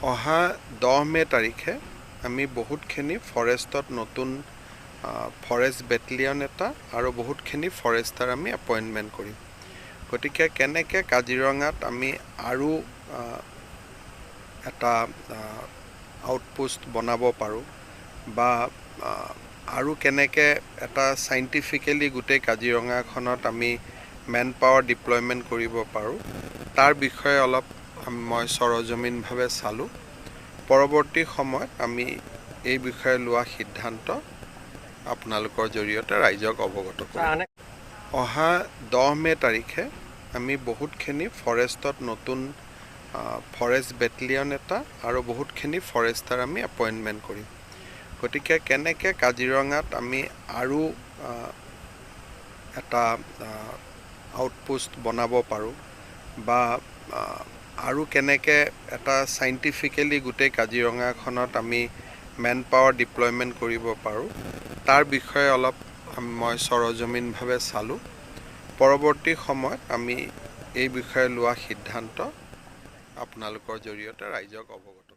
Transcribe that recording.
অহা 10 মে তাৰিখে আমি বহুতখিনি ফৰেষ্টত নতুন ফৰেষ্ট বেটেলিয়ন এটা আৰু বহুতখিনি ফৰেষ্টাৰ আমি এপইণ্টমেণ্ট কৰিম। গতিকে কেনেকৈ কাজিৰঙাত আমি আৰু এটা আউটপোষ্ট বনাব পাৰোঁ বা আৰু কেনেকৈ এটা চাইণ্টিফিকেলি গোটেই কাজিৰঙাখনত আমি মেন পাৱাৰ ডিপ্লয়মেণ্ট কৰিব পাৰোঁ তাৰ বিষয়ে অলপ মই সৰজমিনভাৱে চালোঁ। পৰৱৰ্তী সময়ত আমি এই বিষয়ে লোৱা সিদ্ধান্ত আপোনালোকৰ জৰিয়তে ৰাইজক অৱগত কৰিম। অহা 10 মে তাৰিখে আমি বহুতখিনি ফৰেষ্টত নতুন ফৰেষ্ট বেটেলিয়ন এটা আৰু বহুতখিনি ফৰেষ্টাৰ আমি এপইণ্টমেণ্ট কৰিম। গতিকে কেনেকৈ কাজিৰঙাত আমি আৰু এটা আউটপোষ্ট বনাব পাৰোঁ বা আৰু কেনেকৈ এটা চাইণ্টিফিকেলি গোটেই কাজিৰঙাখনত আমি মেন পাৱাৰ ডিপ্লয়মেণ্ট কৰিব পাৰোঁ তাৰ বিষয়ে অলপ মই সৰজমিনভাৱে চালোঁ। পৰৱৰ্তী সময়ত আমি এই বিষয়ে লোৱা সিদ্ধান্ত আপোনালোকৰ জৰিয়তে ৰাইজক অৱগত